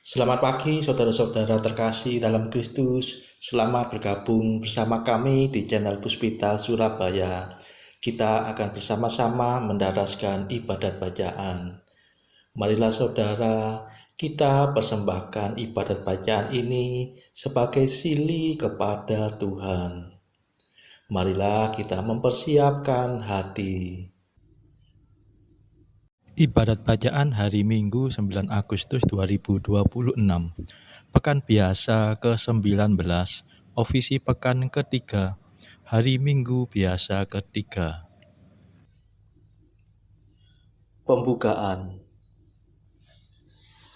Selamat pagi saudara-saudara terkasih dalam Kristus. Selamat bergabung bersama kami di channel Puspita Surabaya. Kita akan bersama-sama mendaraskan ibadat bacaan. Marilah saudara, kita persembahkan ibadat bacaan ini sebagai sili kepada Tuhan. Marilah kita mempersiapkan hati. Ibadat bacaan hari Minggu 9 Agustus 2026. Pekan biasa ke-19, ofisi pekan ketiga, hari Minggu biasa ketiga. Pembukaan.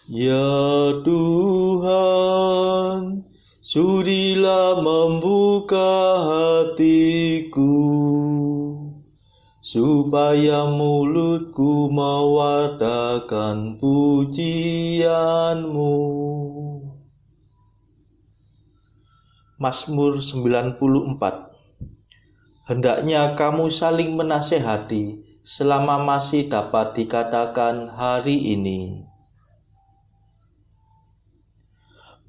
Ya Tuhan, sudilah membuka hatiku, supaya mulutku mewartakan pujian-Mu. Mazmur 94. Hendaknya kamu saling menasehati selama masih dapat dikatakan hari ini.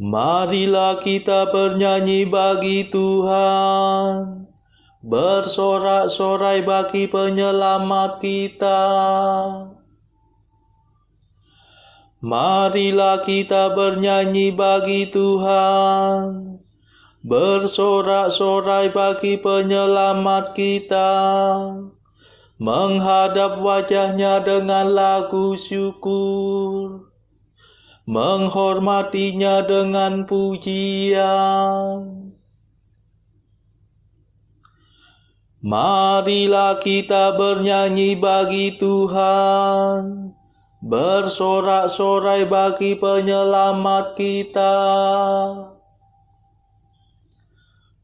Marilah kita bernyanyi bagi Tuhan, bersorak-sorai bagi penyelamat kita. Marilah kita bernyanyi bagi Tuhan, bersorak-sorai bagi penyelamat kita, menghadap wajah-Nya dengan lagu syukur, menghormatinya dengan pujian. Marilah kita bernyanyi bagi Tuhan, bersorak-sorai bagi penyelamat kita.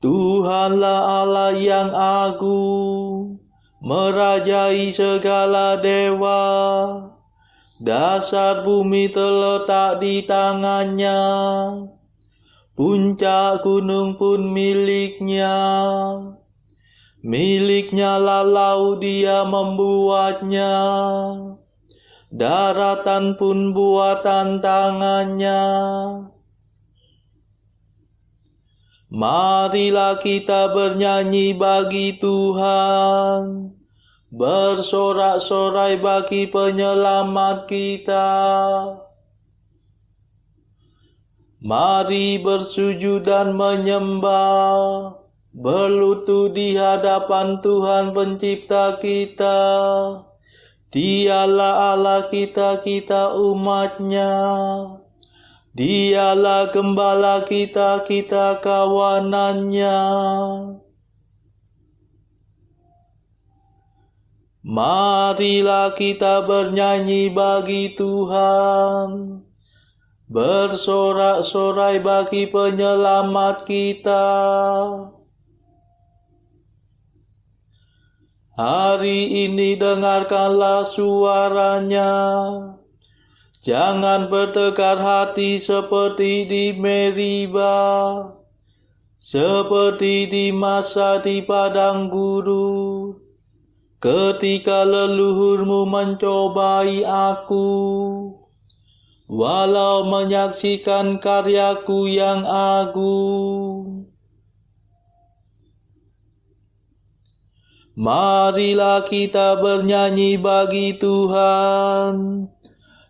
Tuhanlah Allah yang agung, merajai segala dewa. Dasar bumi terletak di tangan-Nya, puncak gunung pun milik-Nya. Milik-Nya lah laut, Dia membuatnya, daratan pun buatan tangan-Nya. Marilah kita bernyanyi bagi Tuhan, bersorak-sorai bagi penyelamat kita. Mari bersujud dan menyembah, berlutut di hadapan Tuhan pencipta kita. Dialah Allah kita, kita umat-Nya. Dialah gembala kita, kita kawanan-Nya. Marilah kita bernyanyi bagi Tuhan, bersorak-sorai bagi penyelamat kita. Hari ini dengarkanlah suara-Nya, jangan bertekar hati seperti di Meriba, seperti di masa di padang gurun, ketika leluhurmu mencobai aku, walau menyaksikan karyaku yang agung. Marilah kita bernyanyi bagi Tuhan,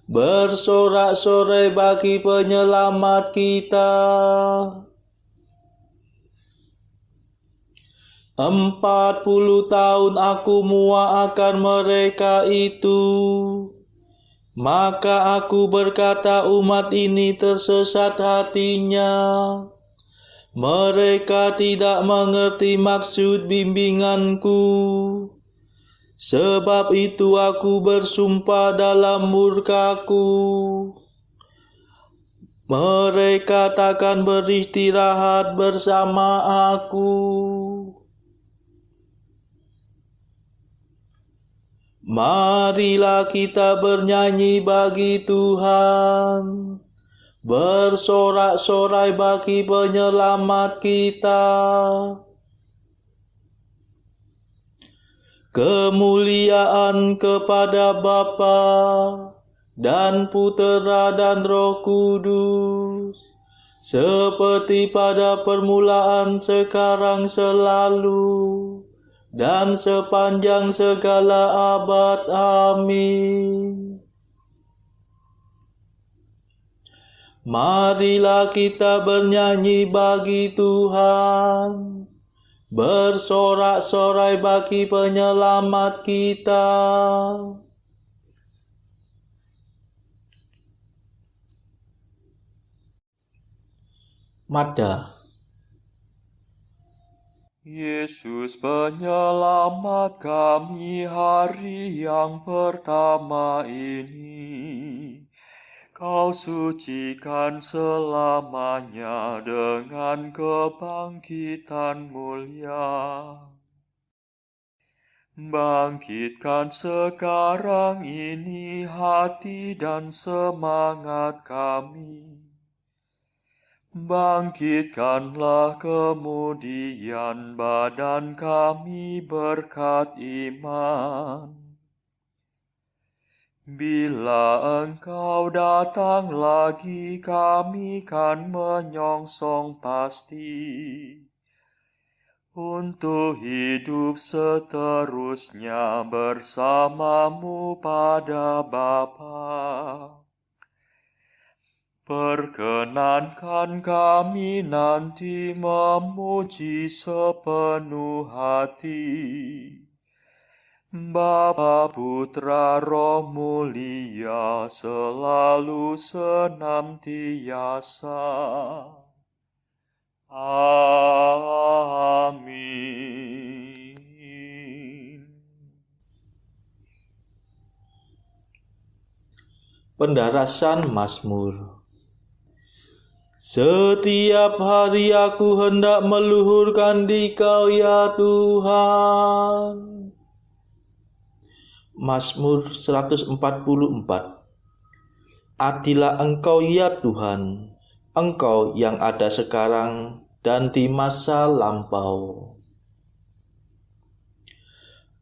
bersorak-sorai bagi penyelamat kita. 40 tahun aku muak akan mereka itu, maka aku berkata umat ini tersesat hatinya. Mereka tidak mengerti maksud bimbinganku. Sebab itu aku bersumpah dalam murkaku, mereka takkan beristirahat bersama aku. Marilah kita bernyanyi bagi Tuhan, bersorak-sorai bagi penyelamat kita. Kemuliaan kepada Bapa dan Putera dan Roh Kudus, seperti pada permulaan, sekarang, selalu, dan sepanjang segala abad. Amin. Marilah kita bernyanyi bagi Tuhan, bersorak-sorai bagi penyelamat kita. Mada. Yesus penyelamat kami hari yang pertama ini, Kau sucikan selamanya dengan kebangkitan mulia. Bangkitkan sekarang ini hati dan semangat kami. Bangkitkanlah kemudian badan kami berkat iman. Bila Engkau datang lagi, kami kan menyongsong pasti untuk hidup seterusnya bersamamu pada Bapa. Perkenankan kami nanti memuji sepenuh hati Bapa, Putra, Roh Mulia, selalu senantiasa. Amin. Pendarasan Mazmur. Setiap hari aku hendak meluhurkan Dikau, ya Tuhan. Mazmur 144. Adilah Engkau, ya Tuhan, Engkau yang ada sekarang dan di masa lampau.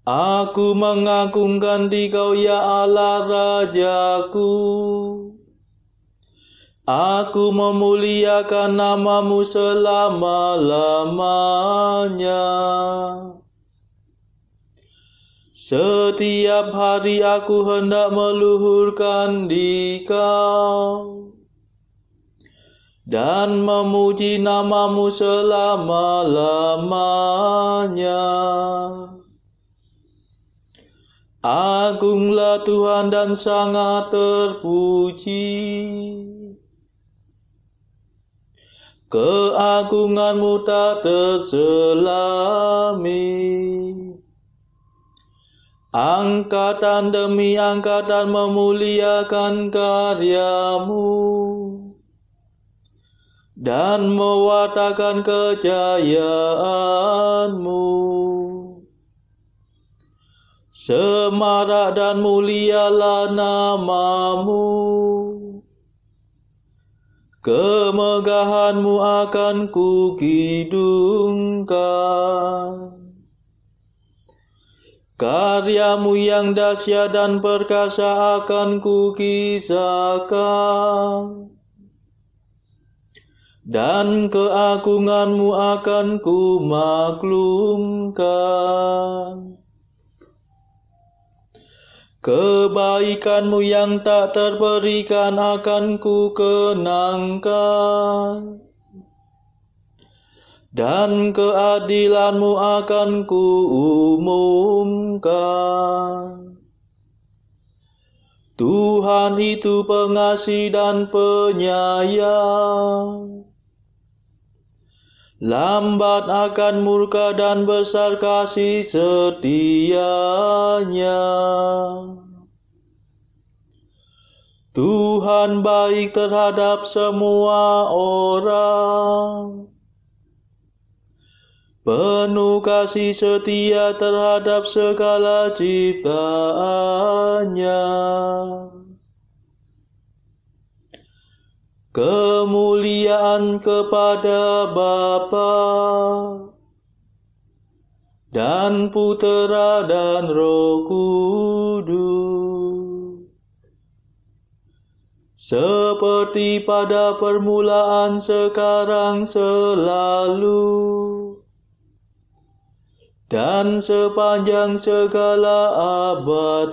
Aku mengagungkan Dikau, ya Allah Rajaku. Aku memuliakan nama-Mu selama-lamanya. Setiap hari aku hendak meluhurkan Dikau dan memuji nama-Mu selama-lamanya. Agunglah Tuhan dan sangat terpuji. Keagungan-Mu tak terselami. Angkatan demi angkatan memuliakan karya-Mu dan mewartakan kejayaan-Mu. Semarak dan mulialah nama-Mu. Kemegahan-Mu akan kukidungkan. Karya-Mu yang dahsyat dan perkasa akan kukisahkan. Dan keagungan-Mu akan kumaklumkan. Kebaikan-Mu yang tak terperikan akan kukenangkan. Dan keadilan-Mu akan kuumumkan. Tuhan itu pengasih dan penyayang, lambat akan murka dan besar kasih setia-Nya. Tuhan baik terhadap semua orang, penuh kasih setia terhadap segala ciptaan-Nya. Kemuliaan kepada Bapa dan Putera dan Roh Kudus, seperti pada permulaan, sekarang, selalu, dan sepanjang segala abad.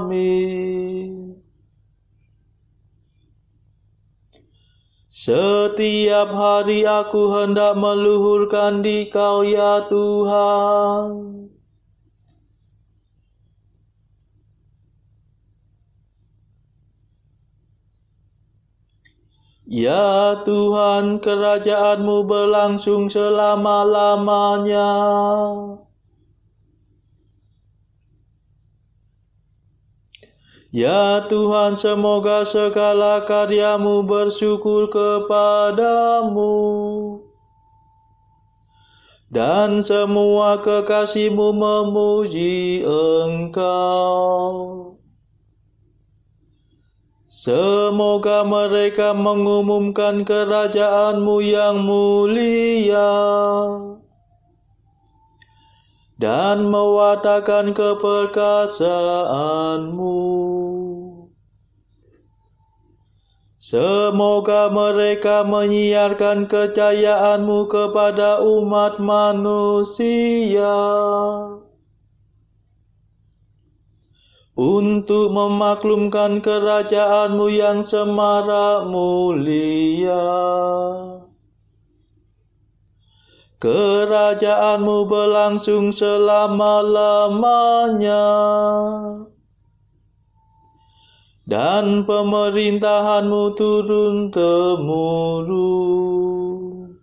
Amin. Setiap hari aku hendak meluhurkan Dikau, ya Tuhan. Ya Tuhan, kerajaan-Mu berlangsung selama-lamanya. Ya Tuhan, semoga segala karya-Mu bersyukur kepadamu, dan semua kekasih-Mu memuji Engkau. Semoga mereka mengumumkan kerajaan-Mu yang mulia dan mewartakan keperkasaan-Mu. Semoga mereka menyiarkan kejayaan-Mu kepada umat manusia, untuk memaklumkan kerajaan-Mu yang semarak mulia. Kerajaan-Mu berlangsung selama-lamanya, dan pemerintahan-Mu turun-temurun.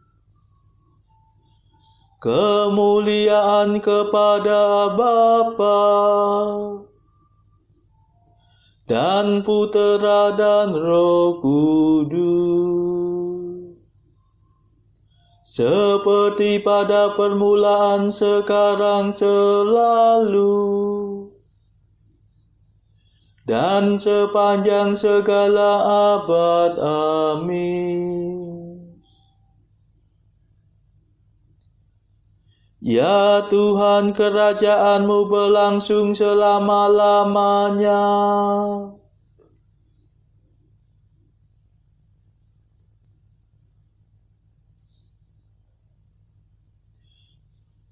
Kemuliaan kepada Bapa dan Putera dan Roh Kudus, seperti pada permulaan, sekarang, selalu, dan sepanjang segala abad. Amin. Ya Tuhan, kerajaan-Mu berlangsung selama-lamanya.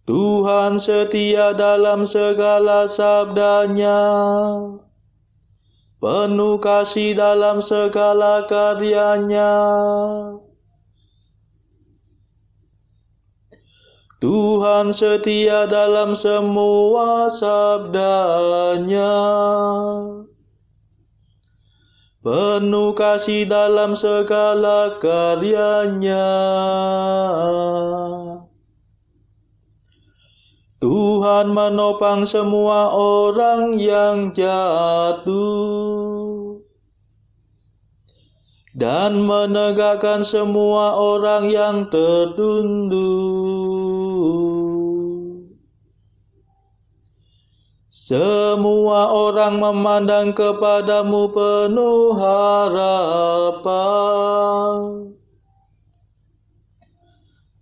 Tuhan setia dalam segala sabda-Nya, penuh kasih dalam segala karya-Nya. Tuhan setia dalam semua sabda-Nya, penuh kasih dalam segala karya-Nya. Tuhan menopang semua orang yang jatuh, dan menegakkan semua orang yang tertunduk. Semua orang memandang kepada-Mu penuh harapan.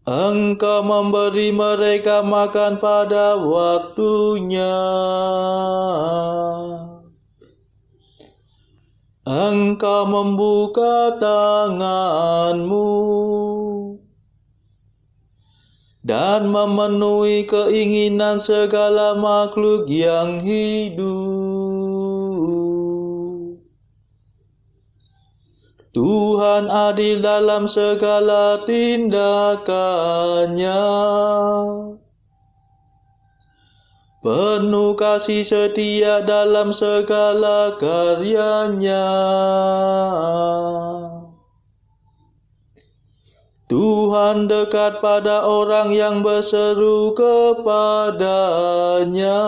Engkau memberi mereka makan pada waktunya. Engkau membuka tangan-Mu dan memenuhi keinginan segala makhluk yang hidup. Tuhan adil dalam segala tindakan-Nya, penuh kasih setia dalam segala karya-Nya. Tuhan dekat pada orang yang berseru kepada-Nya,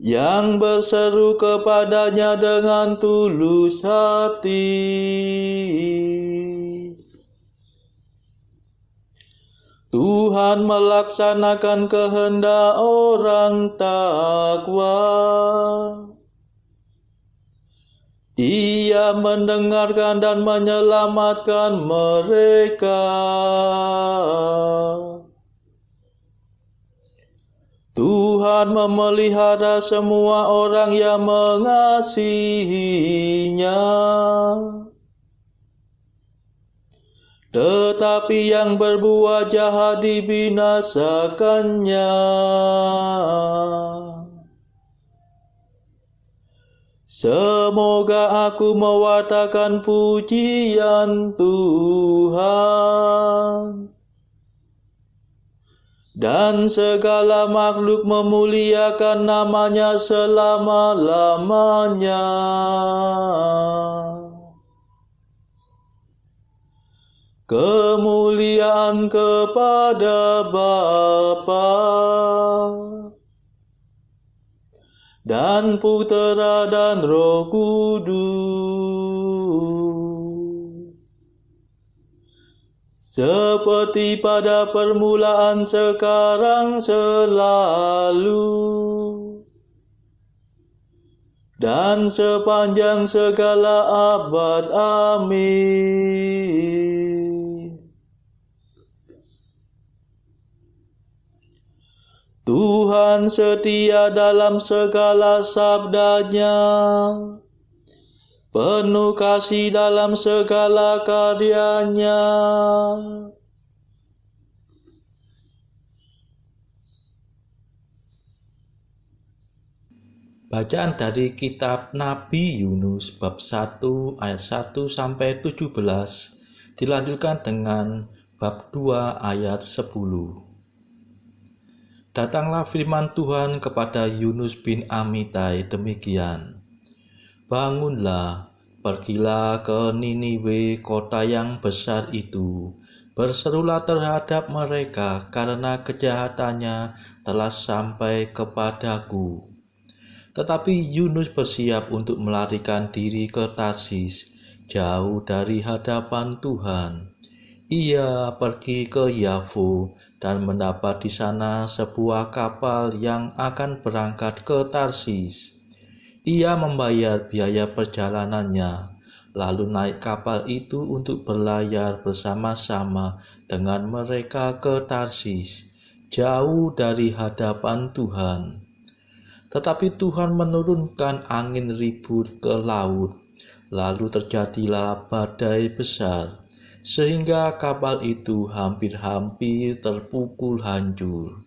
yang berseru kepada-Nya dengan tulus hati. Tuhan melaksanakan kehendak orang takwa. Ia mendengarkan dan menyelamatkan mereka. Tuhan Tuhan memelihara semua orang yang mengasihinya. Tetapi yang berbuat jahat dibinasakannya. Semoga aku mewartakan pujian Tuhan, dan segala makhluk memuliakan namanya selama-lamanya. Kemuliaan kepada Bapa dan Putera dan Roh Kudus, seperti pada permulaan, sekarang, selalu, dan sepanjang segala abad. Amin. Tuhan setia dalam segala sabdanya, penuh kasih dalam segala karyanya. Bacaan dari kitab Nabi Yunus bab 1 ayat 1 sampai 17 dilanjutkan dengan bab 2 ayat 10. Datanglah firman Tuhan kepada Yunus bin Amitai demikian. Bangunlah, pergilah ke Niniwe, kota yang besar itu. Berserulah terhadap mereka karena kejahatannya telah sampai kepadaku. Tetapi Yunus bersiap untuk melarikan diri ke Tarsis, jauh dari hadapan Tuhan. Ia pergi ke Yafo dan mendapat di sana sebuah kapal yang akan berangkat ke Tarsis. Ia membayar biaya perjalanannya, lalu naik kapal itu untuk berlayar bersama-sama dengan mereka ke Tarsis, jauh dari hadapan Tuhan. Tetapi Tuhan menurunkan angin ribut ke laut, lalu terjadilah badai besar, sehingga kapal itu hampir-hampir terpukul hancur.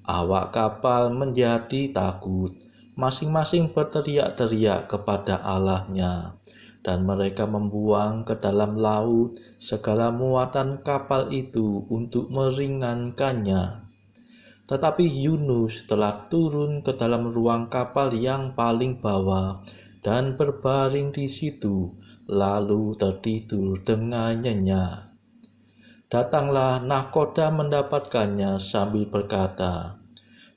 Awak kapal menjadi takut, masing-masing berteriak-teriak kepada Allahnya, dan mereka membuang ke dalam laut segala muatan kapal itu untuk meringankannya. Tetapi Yunus telah turun ke dalam ruang kapal yang paling bawah dan berbaring di situ, lalu tertidur dengan nyenyak. Datanglah nahkoda mendapatkannya sambil berkata,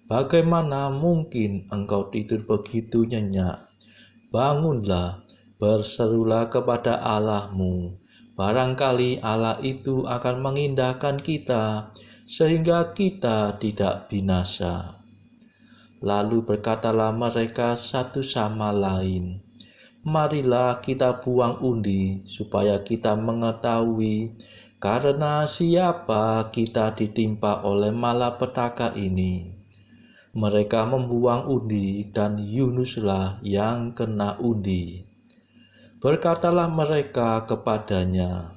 "Bagaimana mungkin engkau tidur begitu nyenyak? Bangunlah, berserulah kepada Allahmu. Barangkali Allah itu akan mengindahkan kita, sehingga kita tidak binasa." Lalu berkatalah mereka satu sama lain, "Marilah kita buang undi, supaya kita mengetahui karena siapa kita ditimpa oleh malapetaka ini." Mereka membuang undi, dan Yunuslah yang kena undi. Berkatalah mereka kepadanya,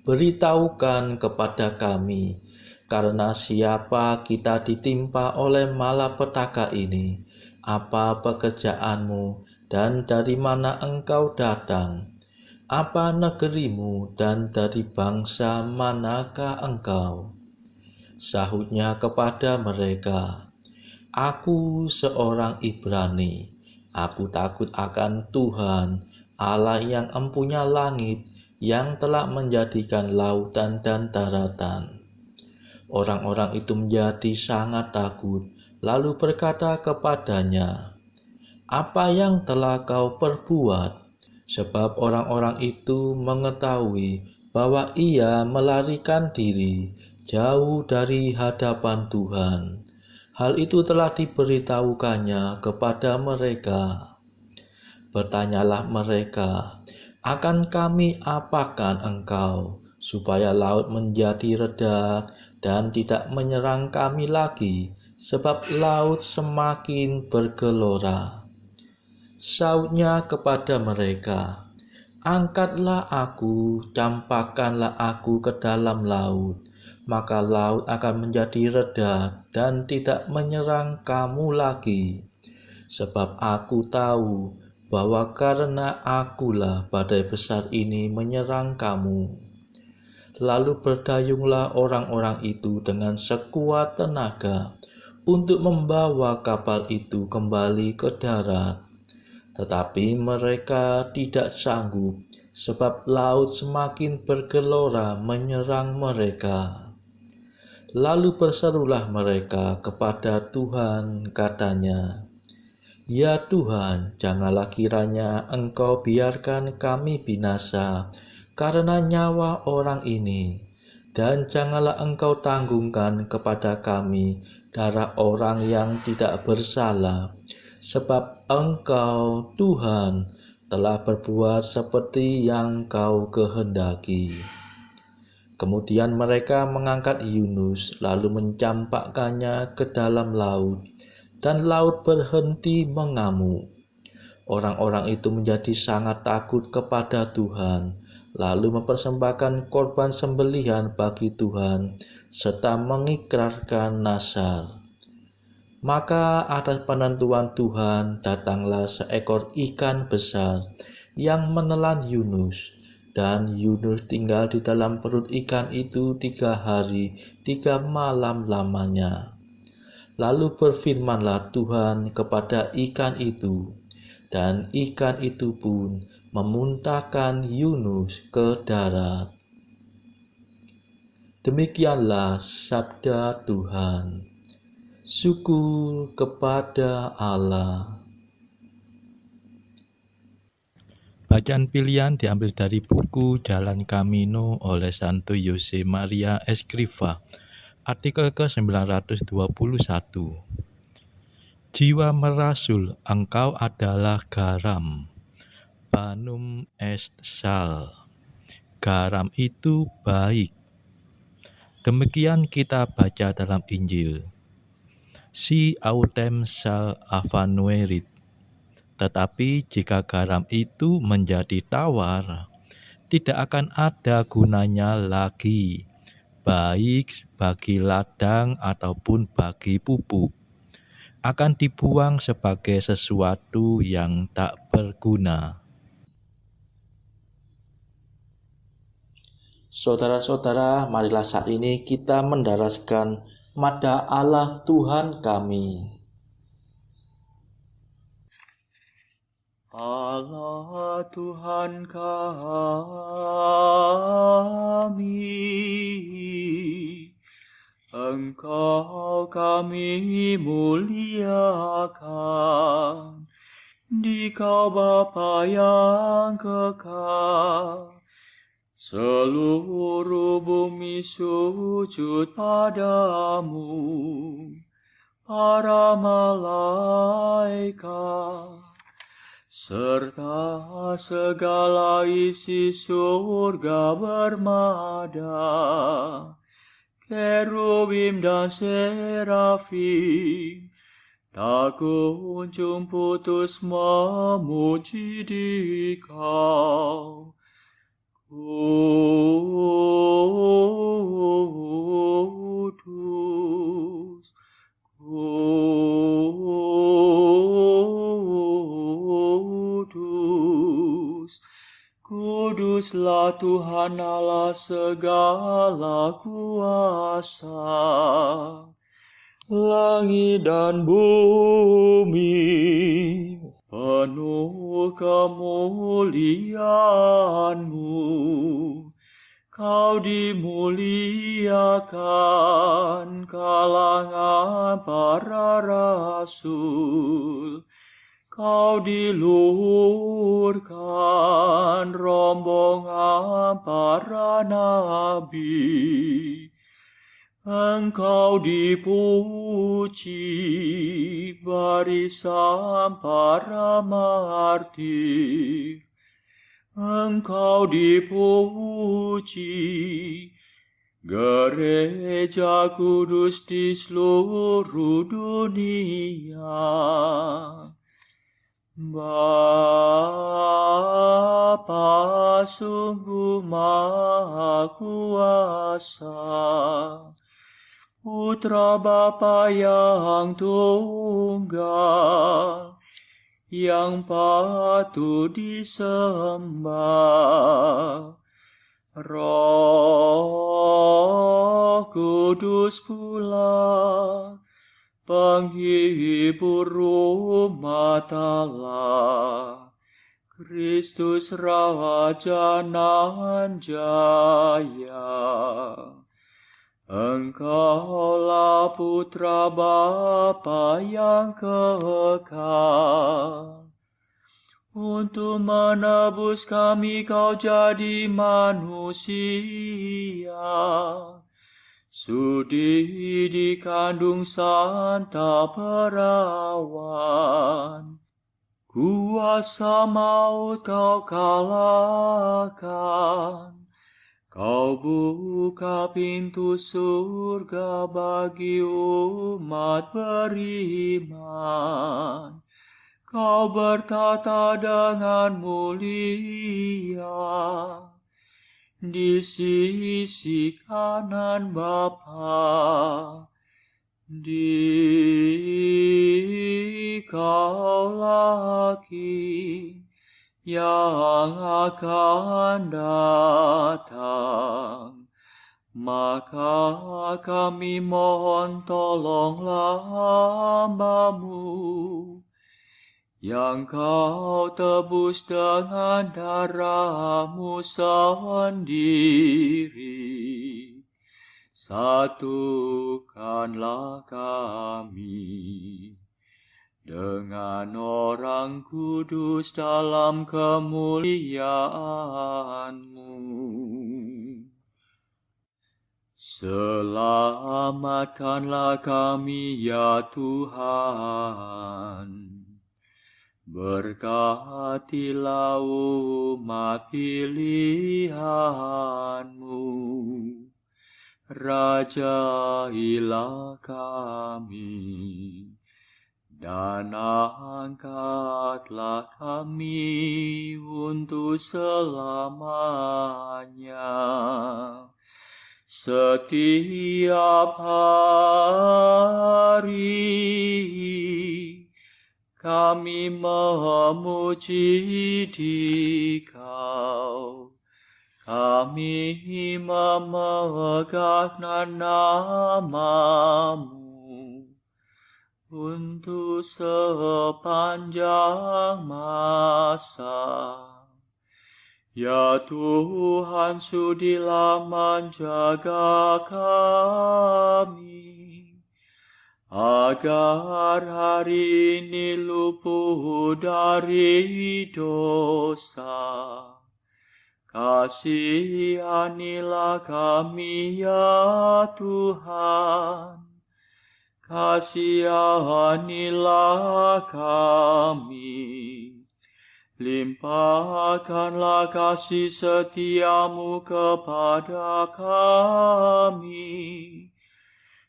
"Beritahukan kepada kami, karena siapa kita ditimpa oleh malapetaka ini, apa pekerjaanmu, dan dari mana engkau datang? Apa negerimu, dan dari bangsa manakah engkau?" Sahutnya kepada mereka, "Aku seorang Ibrani. Aku takut akan Tuhan, Allah yang empunya langit, yang telah menjadikan lautan dan daratan." Orang-orang itu menjadi sangat takut, lalu berkata kepadanya, "Apa yang telah kau perbuat?" Sebab orang-orang itu mengetahui bahwa ia melarikan diri jauh dari hadapan Tuhan. Hal itu telah diberitahukannya kepada mereka. Bertanyalah mereka, "Akan kami apakan engkau, supaya laut menjadi reda dan tidak menyerang kami lagi, sebab laut semakin bergelora. Sautnya kepada mereka, angkatlah aku, campakkanlah aku ke dalam laut, maka laut akan menjadi reda dan tidak menyerang kamu lagi. Sebab aku tahu bahwa karena akulah badai besar ini menyerang kamu. Lalu berdayunglah orang-orang itu dengan sekuat tenaga untuk membawa kapal itu kembali ke darat. Tetapi mereka tidak sanggup, sebab laut semakin bergelora menyerang mereka. Lalu berserulah mereka kepada Tuhan, katanya, "Ya Tuhan, janganlah kiranya Engkau biarkan kami binasa karena nyawa orang ini, dan janganlah Engkau tanggungkan kepada kami darah orang yang tidak bersalah, sebab Engkau, Tuhan, telah berbuat seperti yang Kau kehendaki." Kemudian mereka mengangkat Yunus, lalu mencampakkannya ke dalam laut, dan laut berhenti mengamuk. Orang-orang itu menjadi sangat takut kepada Tuhan, lalu mempersembahkan korban sembelihan bagi Tuhan, serta mengikrarkan nazar. Maka atas penentuan Tuhan datanglah seekor ikan besar yang menelan Yunus, dan Yunus tinggal di dalam perut ikan itu 3 hari 3 malam lamanya. Lalu berfirmanlah Tuhan kepada ikan itu, dan ikan itu pun memuntahkan Yunus ke darat. Demikianlah sabda Tuhan. Syukur kepada Allah. Bacaan pilihan diambil dari buku Jalan Camino oleh Santo Jose Maria Escrivá, artikel ke-921. Jiwa merasul, engkau adalah garam. Banum est sal. Garam itu baik. Demikian kita baca dalam Injil. Si autem sal avanuerit. Tetapi jika garam itu menjadi tawar, tidak akan ada gunanya lagi, baik bagi ladang ataupun bagi pupuk. Akan dibuang sebagai sesuatu yang tak berguna. Saudara-saudara, marilah saat ini kita mendaraskan Mada Allah Tuhan kami. Allah Tuhan kami, Engkau kami muliakan, Dikau Bapa yang kekal. Seluruh bumi sujud padamu, para malaikat, serta segala isi surga bermada, kerubim dan serafim, tak kunjung putus memuji Dikau. Kudus, kudus, kuduslah Tuhan Allah segala kuasa. Langit dan bumi penuh kemuliaan-Mu. Kau dimuliakan kalangan para rasul. Kau diluhurkan rombongan para nabi. Engkau dipuji barisan para martir. Engkau dipuji Gereja kudus di seluruh dunia. Bapa sungguh Maha Kuasa, Putra Bapa yang tunggal, yang patut disembah. Roh Kudus pula, penghibur umat Allah, Kristus Raja nan jaya. Engkaulah Putra Bapa yang kekal. Untuk menebus kami kau jadi manusia, sudi dikandung Santa Perawan. Kuasa maut kau kalahkan, kau buka pintu surga bagi umat beriman. Kau bertata dengan mulia di sisi kanan Bapa. Dikau lagi yang akan datang, maka kami mohon tolonglah hamba-Mu yang kau tebus dengan darah-Mu sendiri. Satukanlah kami dengan orang kudus dalam kemuliaan-Mu. Selamatkanlah kami ya Tuhan. Berkatilah umat pilihan-Mu, rajailah kami, dan angkatlah kami untuk selamanya. Setiap hari kami memuji Dikau, kami memegang nama-Mu untuk sepanjang masa. Ya Tuhan, sudilah menjaga kami, agar hari ini luput dari dosa. Kasihanilah kami ya Tuhan, kasihanilah kami. Limpahkanlah kasih setia-Mu kepada kami,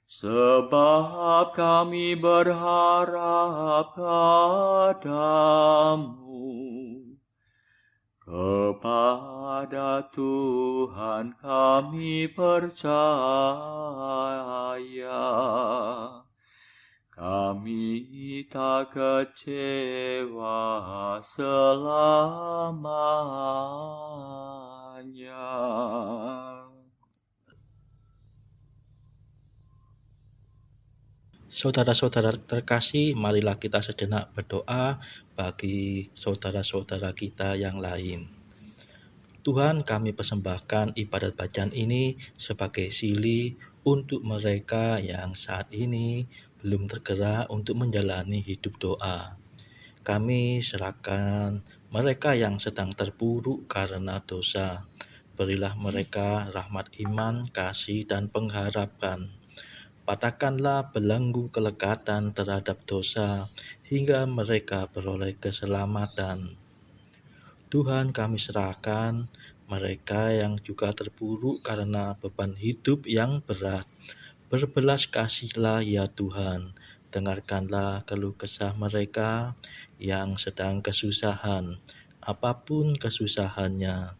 sebab kami berharap padamu. Kepada Tuhan kami percaya, kami tak kecewa selamanya. Saudara-saudara terkasih, marilah kita sejenak berdoa bagi saudara-saudara kita yang lain. Tuhan, kami persembahkan ibadat bacaan ini sebagai sili untuk mereka yang saat ini belum tergerak untuk menjalani hidup doa. Kami serahkan mereka yang sedang terpuruk karena dosa. Berilah mereka rahmat iman, kasih, dan pengharapan. Patahkanlah belenggu kelekatan terhadap dosa hingga mereka beroleh keselamatan. Tuhan, kami serahkan mereka yang juga terpuruk karena beban hidup yang berat. Berbelas kasihlah ya Tuhan, dengarkanlah keluh kesah mereka yang sedang kesusahan, apapun kesusahannya.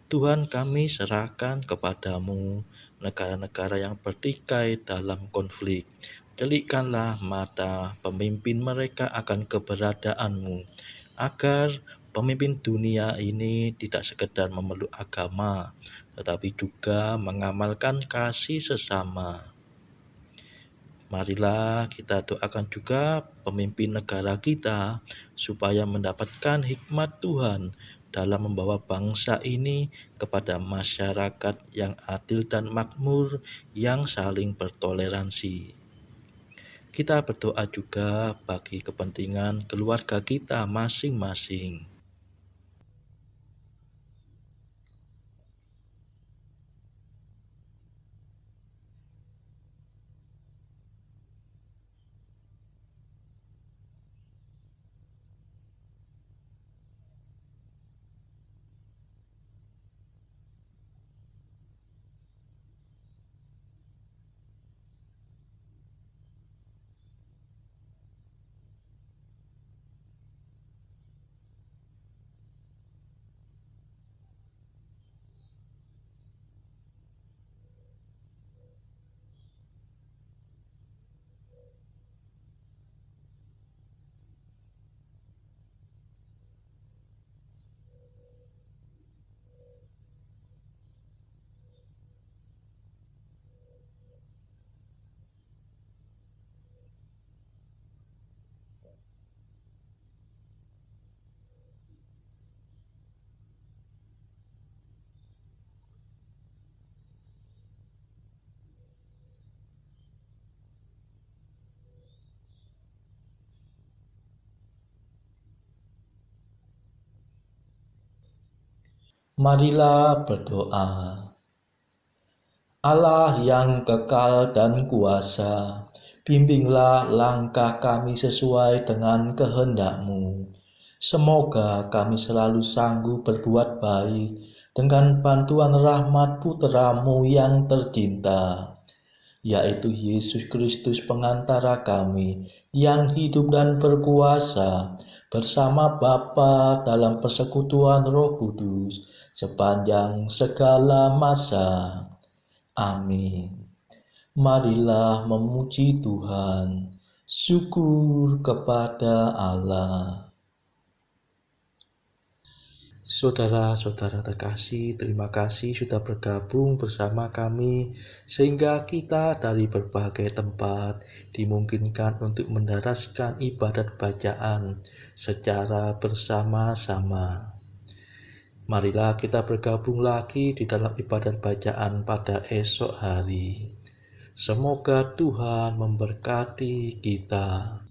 Tuhan, kami serahkan kepadamu negara-negara yang bertikai dalam konflik. Celikkanlah mata pemimpin mereka akan keberadaanmu, agar pemimpin dunia ini tidak sekedar memeluk agama, tetapi juga mengamalkan kasih sesama. Marilah kita doakan juga pemimpin negara kita supaya mendapatkan hikmat Tuhan dalam membawa bangsa ini kepada masyarakat yang adil dan makmur yang saling bertoleransi. Kita berdoa juga bagi kepentingan keluarga kita masing-masing. Marilah berdoa. Allah yang kekal dan kuasa, bimbinglah langkah kami sesuai dengan kehendak-Mu. Semoga kami selalu sanggup berbuat baik dengan bantuan rahmat Putra-Mu yang tercinta, yaitu Yesus Kristus pengantara kami yang hidup dan berkuasa bersama Bapa dalam persekutuan Roh Kudus sepanjang segala masa. Amin. Marilah memuji Tuhan. Syukur kepada Allah. Saudara-saudara terkasih, terima kasih sudah bergabung bersama kami sehingga kita dari berbagai tempat dimungkinkan untuk mendaraskan ibadat bacaan secara bersama-sama. Marilah kita bergabung lagi di dalam ibadat bacaan pada esok hari. Semoga Tuhan memberkati kita.